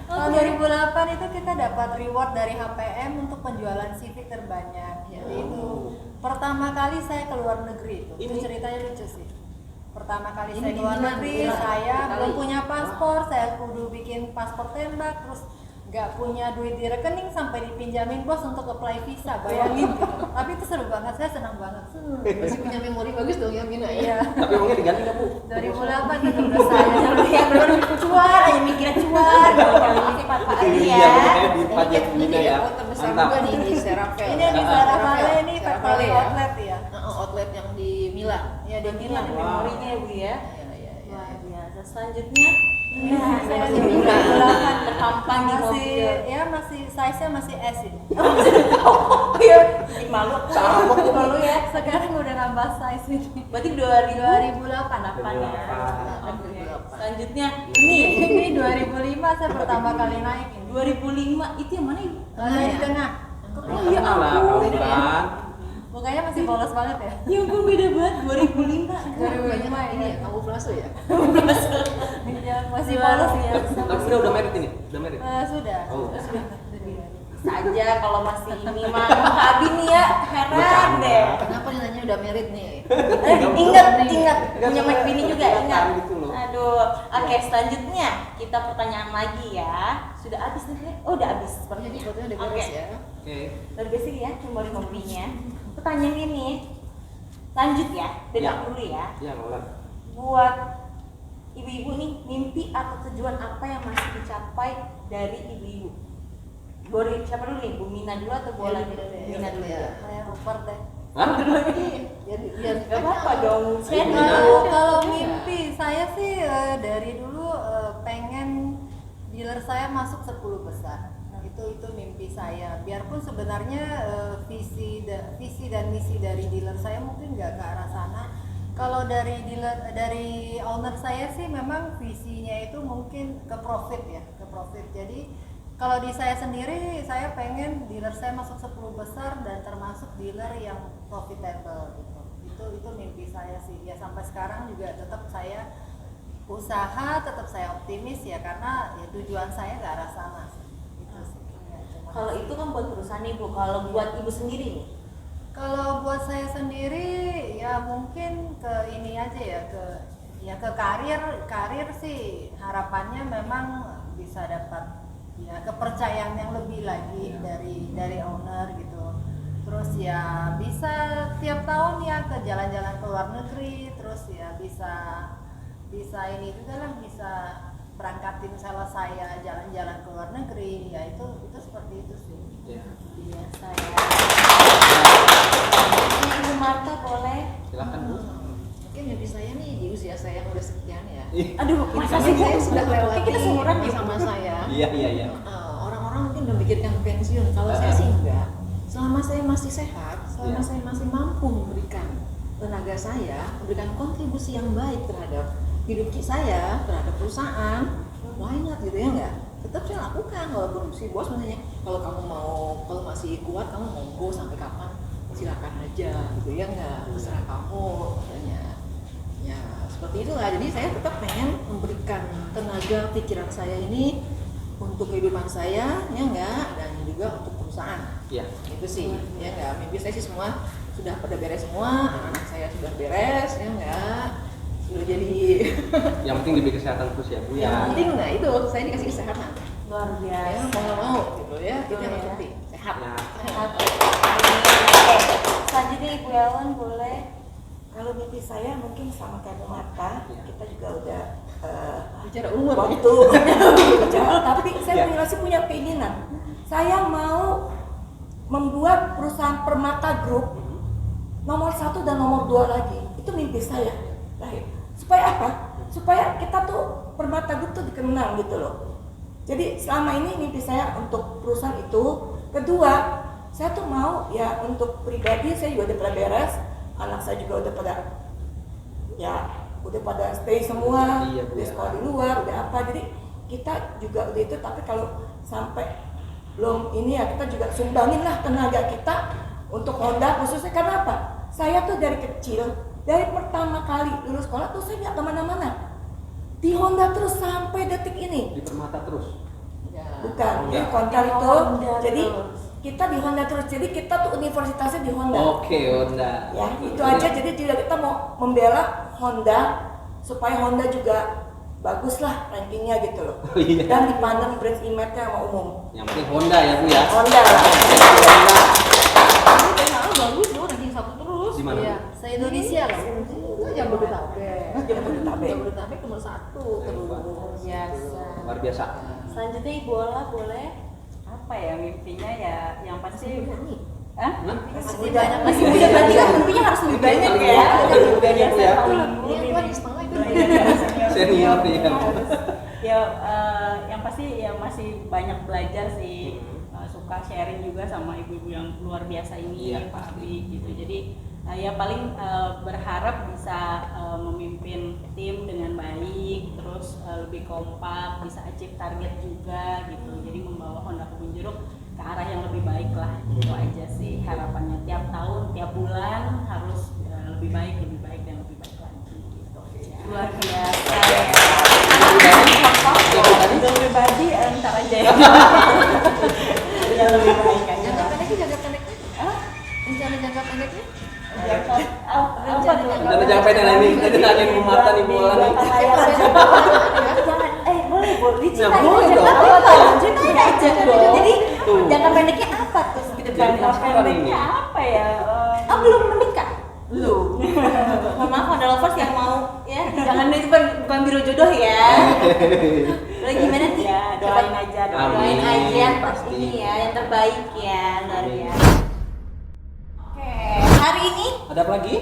Tahun 2008 itu kita dapat reward dari HPM untuk penjualan CV terbanyak. Jadi itu pertama kali saya keluar negeri itu. Itu Ini- ceritanya lucu sih. Pertama kali Ini saya keluar gimana? negeri, Gimana? saya Kali. belum punya paspor, saya kudu bikin paspor tembak, terus nggak punya duit di rekening sampai dipinjamin bos untuk apply visa, bayangin gitu. Tapi itu seru banget, saya senang banget. Masih punya memori bagus dong ya Mina ya. Iya. Tapi uangnya diganti nggak Bu? 2008 itu udah saya. Ya benar cuan, aja mikirnya cuan. Kali ini Pak Pak Ali Iya, ya. makanya di pajak Mina ya. Oh, terbesar Mantap. juga nih di Serapel. Ini di Sarapale ini Sarapale factory ya. outlet ya. Outlet yang di Milan. Ya di Milan. Ini memorinya ya Bu ya. Iya. Luar biasa. Selanjutnya, Nah, saya di di 2008 terpampang di masih mobil. ya masih size-nya masih S ini. Oh iya, bikin malu aku. Sama Bikin malu ya. Sekarang udah nambah size ini. Berarti 2008 2008. ya. 2008. Oke. Selanjutnya ini Ini 2005 saya pertama kali naik ini. 2005 itu yang mana Ibu? Saya di tengah. Oh iya Lah, ampun. tahu kan? Mukanya masih polos banget ya. Ya ampun beda banget 2005. 2005 Ini ya, kamuflase ya. Ya, masih Luar polos ya. biasa. Tapi udah merit ini? Udah merit? Sudah. Oh. Sudah. Saja kalau masih ini mah Abi nih ya heran deh. Kenapa nih nanya udah merit nih? Ingat punya Mike Bini juga ingat. Gitu loh. Aduh, oke selanjutnya kita pertanyaan lagi ya. Sudah habis nih? Bre? Oh udah habis Ini sepertinya. fotonya udah Oke. beres ya. Oke. Luar biasa ya memori-memorinya. Pertanyaan ini lanjut ya, dari Ya. aku dulu ya. Iya, boleh. Buat ibu-ibu nih, mimpi atau tujuan apa yang masih dicapai dari ibu-ibu? Boleh siapa dulu nih? Bu Mina dulu atau Bu Ola dulu? Mina dulu ya. Saya over deh. Hah? Biar Gak apa-apa dong. Saya Mina. dulu. Kalau mimpi saya sih dari dulu pengen dealer saya masuk 10 besar. Nah, itu mimpi saya. Biarpun sebenarnya visi dan misi dari dealer saya mungkin nggak ke arah sana. Kalau dari owner saya sih memang visinya itu mungkin ke profit ya, ke profit. Jadi kalau di saya sendiri, saya pengen dealer saya masuk 10 besar dan termasuk dealer yang profitable gitu. Itu mimpi saya sih. Ya sampai sekarang juga tetap saya usaha, tetap saya optimis ya karena ya tujuan saya ke arah sana sih. Itu sih. Ya, cuma- Kalau itu kan buat perusahaan ibu, kalau buat ibu sendiri nih. Kalau buat saya sendiri ya mungkin ke ini aja ya ke karir sih harapannya memang bisa dapat ya kepercayaan yang lebih lagi dari owner gitu. Terus ya bisa tiap tahun ya ke jalan-jalan ke luar negeri, terus ya bisa ini juga lah bisa berangkatin sales saya jalan-jalan ke luar negeri ya itu seperti itu sih. Iya. Biasa ya. Ibu Marta boleh. Silakan Bu. Mungkin mimpi saya nih di usia saya yang udah sekian ya. Aduh, masa sih Bu? Saya sudah lewati Kita seumuran ya? sama saya. Iya, iya, iya. Orang-orang mungkin udah mikirkan pensiun. Kalau saya sih enggak. Selama saya masih sehat, selama Iya. saya masih mampu memberikan tenaga saya, memberikan kontribusi yang baik terhadap hidup saya, terhadap perusahaan, why not gitu ya enggak? Tetap saya lakukan walaupun si bos misalnya kalau kamu mau, kalau masih kuat kamu monggo sampai kapan silakan aja gitu ya enggak, terserah kamu katanya. Ya seperti itulah. Jadi saya tetap pengen memberikan tenaga pikiran saya ini untuk kehidupan saya ya enggak, dan juga untuk perusahaan. Iya. Itu sih ya enggak, mimpi saya sih semua sudah pada beres semua, anak-anak saya sudah beres ya enggak, sudah jadi Yang penting diberi kesehatan terus ya Bu yang ya. penting nah itu saya dikasih kesehatan Luar ya biasa. mau nggak mau gitu ya, itu yang Betul ya. penting sehat. Ya. Sehat. Oke, selanjutnya Ibu Ellen boleh. Kalau mimpi saya mungkin sama kayak Bu Marta, Iya. kita juga udah Bicara umur waktu bicara, tapi saya Iya. masih punya keinginan. Saya mau membuat perusahaan Permata Group nomor 1 dan nomor 2 lagi. Itu mimpi saya. Supaya apa? Supaya kita tuh Permata Group tuh dikenal gitu loh. Jadi selama ini mimpi saya untuk perusahaan itu. Kedua, saya tuh mau ya untuk pribadi saya juga udah pada beres, anak saya juga udah pada ya udah pada stay semua, Iya, Bu, udah ya. sekolah di luar, udah apa. Jadi kita juga udah itu, tapi kalau sampai belum ini ya kita juga sumbangin lah tenaga kita untuk Honda khususnya. Karena apa? Saya tuh dari kecil, dari pertama kali lulus sekolah tuh saya nggak kemana-mana, di Honda terus sampai detik ini. Di Permata terus. Bukan, Oh, di enggak. Kontal itu. Honda Jadi terus. kita di Honda terus. Jadi kita tuh universitasnya di Honda. Oke, Honda. Ya, itu aja. Jadi tidak, kita mau membela Honda supaya Honda juga bagus lah rankingnya gitu loh. Oh, iya. Dan dipandang brand image-nya sama umum. Yang penting Honda ya Bu ya. Honda lah. Tapi PHL bagus loh, ranking 1 terus. Di mana? Iya, se-Indonesia loh. Jabodetabek. Jabodetabek. Jabodetabek nomor 1 terus. Biasa. Luar biasa. Selanjutnya Ibu Ola boleh. Apa ya mimpinya ya yang pasti Nih, Hah? Masih muda berarti kan mimpinya harus lebih banyak ya. Iya, lebih banyak Bu ya. ini aku lagi setengah itu. Senior ya. Ya yang pasti ya masih banyak belajar sih. Suka sharing juga sama ibu-ibu yang luar biasa ini, Iya. Pak Abi gitu. Jadi ya paling berharap bisa memimpin tim dengan baik, terus lebih kompak, bisa achieve target juga gitu. Jadi membawa Honda Kebun Jeruk ke arah yang lebih baik lah. Itu aja sih harapannya. Tiap tahun, tiap bulan harus lebih baik dan lebih baik lagi gitu. Luar biasa ya. Untuk pribadi ntar aja ya. Yang lebih baik aja. Jangka pendeknya. Rencana jangka pendeknya? Apa tuh? Rencana jangka pendek ini kita nanyain Bu Marta nih, Bu Ola nih. Boleh Ya, boleh dong. ceritain aja. Jadi Tuh. jangka pendeknya apa tuh ke depan? Jadi penasaran ini. Apa ya? Oh, belum menikah? Belum. Mohon maaf Honda lovers yang mau ya, jangan itu bukan biro jodoh ya. Lalu gimana nih? Ya, doain aja, Doain Amin, aja pasti. ini ya, yang terbaik ya, luar Amin. biasa. Oke, hari ini Ada apa lagi?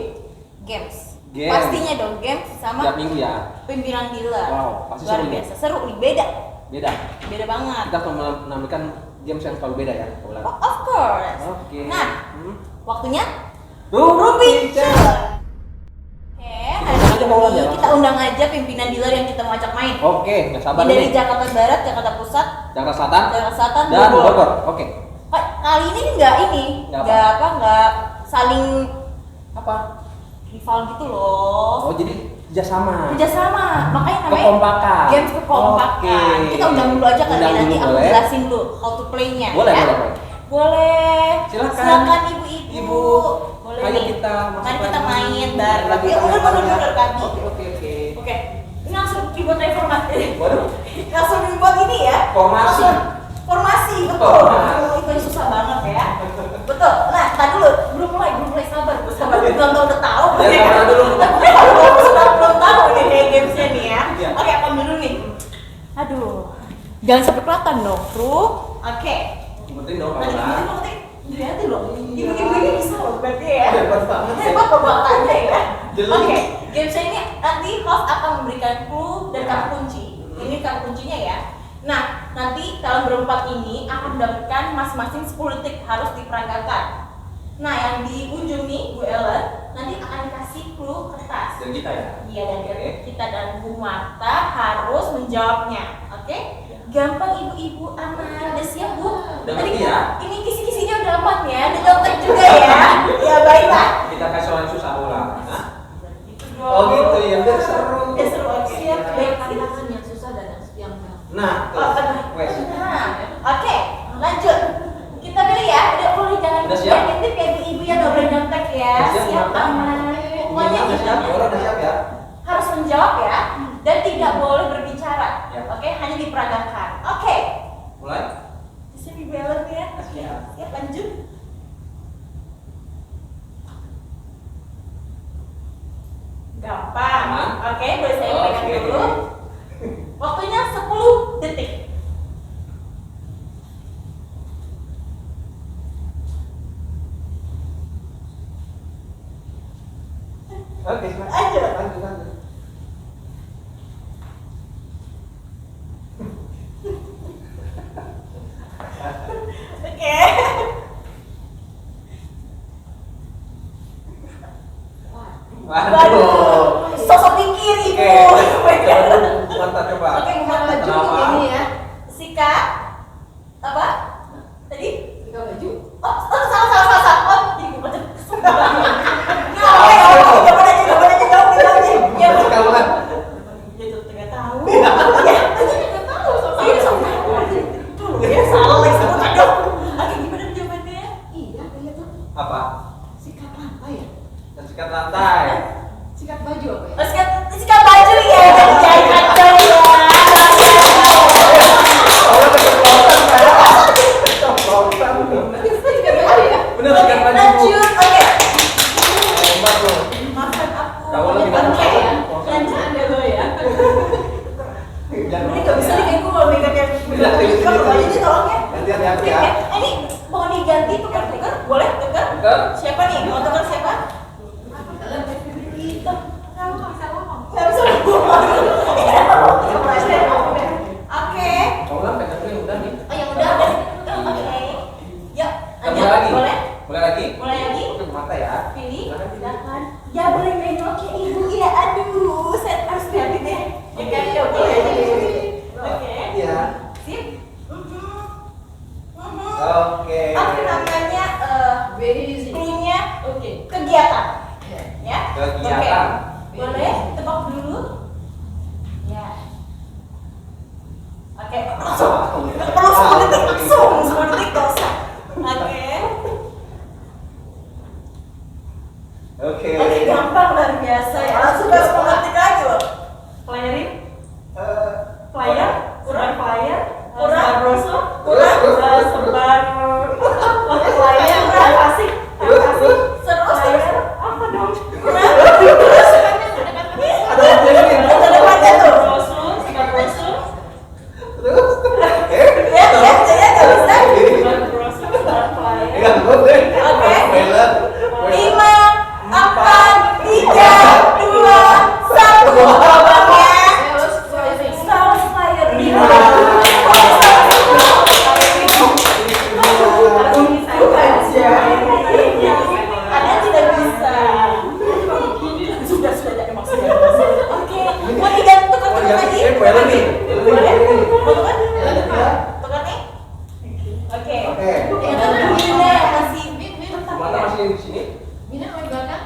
games. Games. Pastinya dong games sama Tiap minggu ya. pimpinan dealer. Wow, pasti luar seru nih. biasa, seru nih, beda Beda. banget. Kita akan menampilkan games yang selalu beda ya, Bu Ola. Oh, of course. Oke. Nah, Hmm. waktunya Rumpin Bicara. Oke, hari aja mau ini ya, kita undang aja pimpinan dealer yang kita mau ajak main. Oke, nggak sabar Ini dari nih. Jakarta Barat, Jakarta Pusat, Jakarta Selatan Jakarta Selatan, dan Bogor. Oke. Kali ini nggak nggak saling Apa? rival gitu loh. Oh, jadi kerjasama. Kerjasama, makanya namanya Kekompakan. games kekompakan. Oke. Kita undang dulu aja kali Undang ya, nanti dulu, aku boleh? jelasin dulu how to play-nya. Boleh, ya? boleh. Boleh. Silakan. ibu-ibu. Ibu. Boleh Ayo nih. kita masuk Mari kita lagi. main bareng. Lagi Ya, udah main-main. tadi. Oke. Oke. Ini langsung dibuat reformat. Waduh. Langsung dibuat ini ya. Formasi. Langsung formasi, betul. Formasi. Itu yang susah banget ya. Betul. Nah, tadi dulu belum mulai sabar. Belum udah tahu. Ya, sabar dulu. Tapi kalau kamu sudah belum tahu nih kayak gamesnya nih ya. Iya. Oke, apa dulu nih? Aduh. Jangan sampai kelihatan dong, Bro. Oke. Penting dong, Nah, Pak. ini penting dilihatin loh. Iya. Ibu-ibu ini bisa loh berarti ya. Hebat banget ya. Hebat pembuatannya ya. Jeli. Oke, games ini nanti host akan memberikan clue dan Ya. kartu kunci. Ini kartu kuncinya ya. Nah, nanti kalian berempat ini akan mendapatkan masing-masing 10 detik harus diperagakan. Nah, yang di ujung nih, Bu Ellen, nanti akan kasih clue kertas. Dan kita ya. Iya, dan Oke. kita dan Bu Marta harus menjawabnya. Oke? Gampang ibu-ibu, aman. Udah siap, Bu? Udah Tadi ngerti ya? Ini kisi-kisinya udah aman ya. Udah nyontek juga ya. Ya, baiklah. Kita kasih soal yang susah ulang. Hah? Gitu Oh gitu ya, biar seru. Ya seru aja. Siap, Baik, tantangan yang susah dan yang Nah, tuh. Oh, benar. Wes. Nah, oke, lanjut. Kita pilih ya. Udah boleh jangan Udah siap? ngintip ya ibu-ibu ya, nggak boleh nyontek ya. Udah siap, Siap Marta? aman. Pokoknya Udah siap, intinya Bora udah siap ya? harus menjawab ya, dan tidak boleh berbicara. Ya. Oke, hanya diperagakan. Oke. Mulai. Siap Ibu Ellen ya. Siap. Siap, lanjut. Gampang. Aman? Oke, boleh saya pegang Oke. dulu. Waktunya 10 detik. Oke, Lanjut. lanjut. Oke. Waduh. Sosok pikir Oke, ibu. Marta coba. Oke, Muhammad baju Kenapa? ini ya. Sikat apa? Tadi? Tiga baju. Oh, salah. Oh, Jawaban aja, jawab. Ya, Kamu kan? ya tetep nggak tahu. Ya, tadi nggak tahu. Iya, sama. Ya, salah lagi sebut aduh. Oke, gimana jawabannya? Iya, kayak tuh Apa? sikat lantai ya? Dan sikat lantai. Sikat baju apa ya? Oh, sikat baju ya, jadi kaca ya. Bener sikat baju. Lanjut, oke. Hebat loh. Maafkan aku. Tahu lebih Oke, banyak. ya. Lanjut ada lo ya. Jangan Ini nggak bisa nih kayak gue kalau megang yang kalau aja tolong ya. Gantian ya, ya. Ini mau diganti tukar-tukar, boleh tukar? Tukar. Siapa nih? Mau tukar siapa? Kita. Nggak bisa ngomong. Oke. Kamu kan pegang dulu yang udah nih. Oh yang udah. Oke. Yuk, Mulai lanjut. lagi. Boleh? Mulai lagi. Mulai lagi. Oke, mata ya. Pilih. Silakan pilih. Silakan. Ya boleh main oke ibu. Ya aduh, saya harus liatin deh. Ya kan? Oke. Oke. Iya. Sip. Oke. Oke, namanya Very easy. clue-nya Oke. kegiatan. Ya. Ya. Kegiatan. Oke. Boleh tebak dulu? Ya. Oke, langsung. Nggak perlu 10 detik langsung, 10 detik nggak usah. Oke. Oke. Oke, gampang luar biasa ya. Langsung ke 10 detik lagi loh. Flyering, flyer, kurang flyer, kurang brosur, kurang sebar flyer, kurang kasih, terus apa dong? Kurang terus Ada yang jadi. ada depannya tuh. Brosur, sikat brosur, Terus. Ya, nggak bisa. sikat brosur, sikat flyer. Enggak boleh. Oke. Spoiler. 5, 4, 3, 2, 1. Jawabannya Sales flyer. Anda tidak bisa. Sudah ada maksudnya. Oke, mau tidak tukar Oh, tukar lagi? spoiler nih. Boleh? Mau tukar? Tukar nih? Oke. Oke. Yang kedua masih Mata masih di sini. Mina mau di belakang?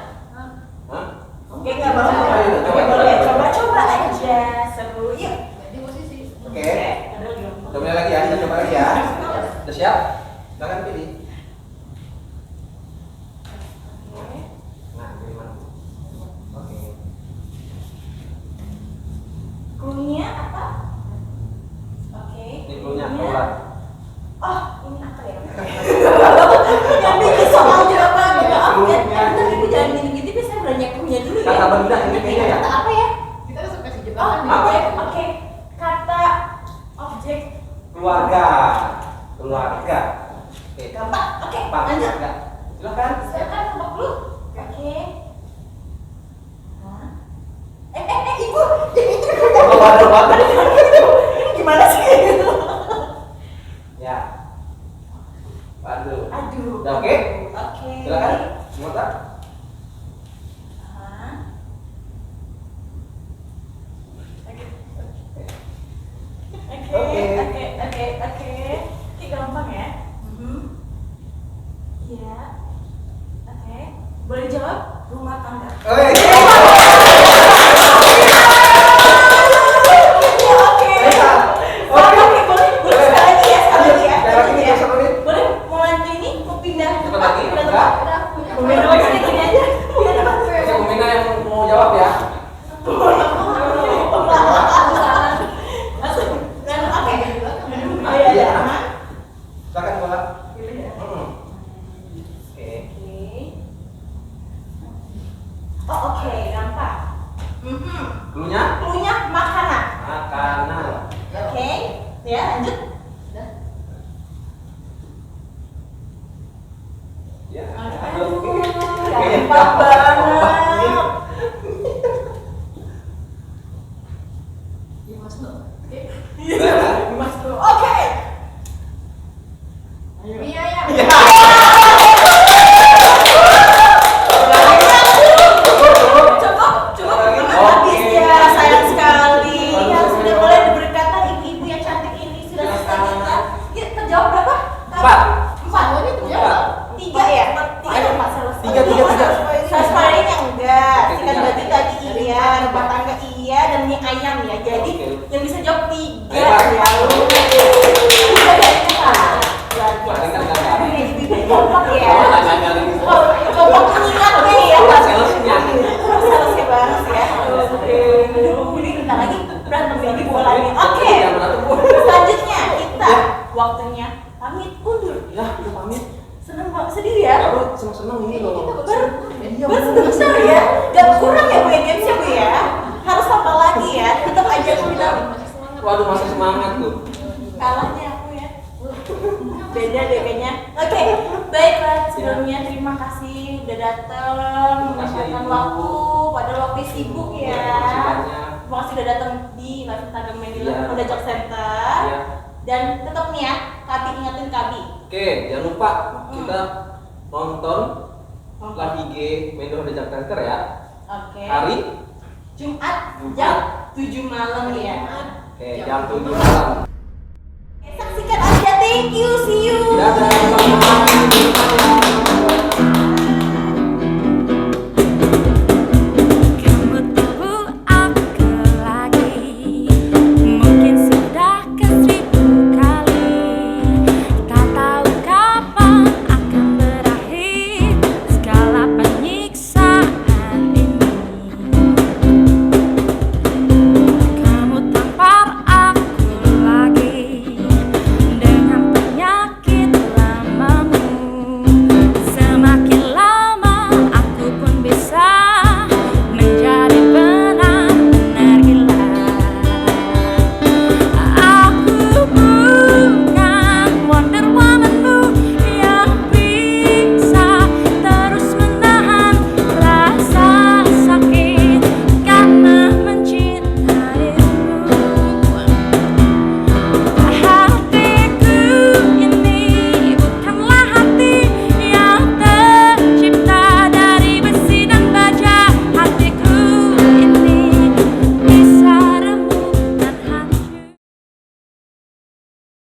Hah? Oke, nggak apa-apa. Oke, boleh. Coba-coba aja. Seru. Yuk. Di posisi. Oke. Udah mulai lagi ya. Kita coba lagi ya. Udah siap? Silakan pilih. Nah, pilih mana? Oke. Clue-nya apa? Oke. Ini clue-nya keluar. Oh, ini apa ya? Yang bikin soalnya apa? Maaf ya. Bentar, ibu jangan gini-gini. Biasanya belanja clue-nya dulu ya. Kata benda ini kayaknya ya. Kata apa ya? Kita langsung kasih Oh, jebakan nih. objek. Oke. Kata objek. Keluarga. Keluarga. Oke. Gampang. Oke, Pak, lanjut. keluarga. Silakan. Silakan tebak dulu. Oke. Hah? Ibu. Oh, waduh. Ini gimana sih? Ya. Waduh. Aduh. Udah oke? Oke. Silakan. Mata. Hah? Oke. Oke. Ini gampang ya? Iya. Oke. Boleh jawab? Rumah tangga. Oi. Oke, boleh sekali lagi ya, sekali lagi ya. Sekali lagi nih, Ya. besok lagi. Boleh mau lanjut ini, mau pindah Cepat lagi, Pindah enggak? tempat. Mau pindah tempat sini gini aja. Pindah tempat. Saya Bu Mina yang mau jawab ya. Langsung. Dan oke. Oh Iya. iya, ada. Silakan bola. Pilih ya. Oke. Oke. Oh oke, gampang. Clue-nya Clue-nya makanan. makanan. Oke. Ya, lanjut. Ya. Aduh, Oke. gampang banget. Mas Nur. Mas Bro. Oke. Mia ya. Cukup habis ya, sayang sekali. Yang sudah boleh diberkati ibu-ibu yang cantik ini sudah selesai kita. Ya, terjawab berapa? Empat. Empat. Semuanya terjawab. Tiga ya? Tiga atau empat selesai? Tiga. waktunya pamit undur. Ya, udah pamit. Seneng banget, sedih ya? Baru seneng-seneng ini loh. Bentar ya, gak kurang ya Bu ya gamesnya Bu ya. Harus apa lagi ya? Tetap aja kita Waduh, masih semangat tuh. kalahnya aku ya. Beda deh kayaknya. Oke, baiklah sebelumnya terima kasih udah datang Terima kasih, menyempatkan Ibu. waktu padahal waktu sibuk ya. Terima kasih banyak. Terima kasih udah datang di live Instagram Medila Iya. Honda Job Center. Ya. Dan tetap nih ya, Kabi ingatin Kabi. Oke, jangan lupa kita nonton live IG Medila Honda Job Center ya. Oke. Hari Jumat jam 7 malam ya. Oke, jam 7 malam. Saksikan aja, thank you, see you. Dadah, selamat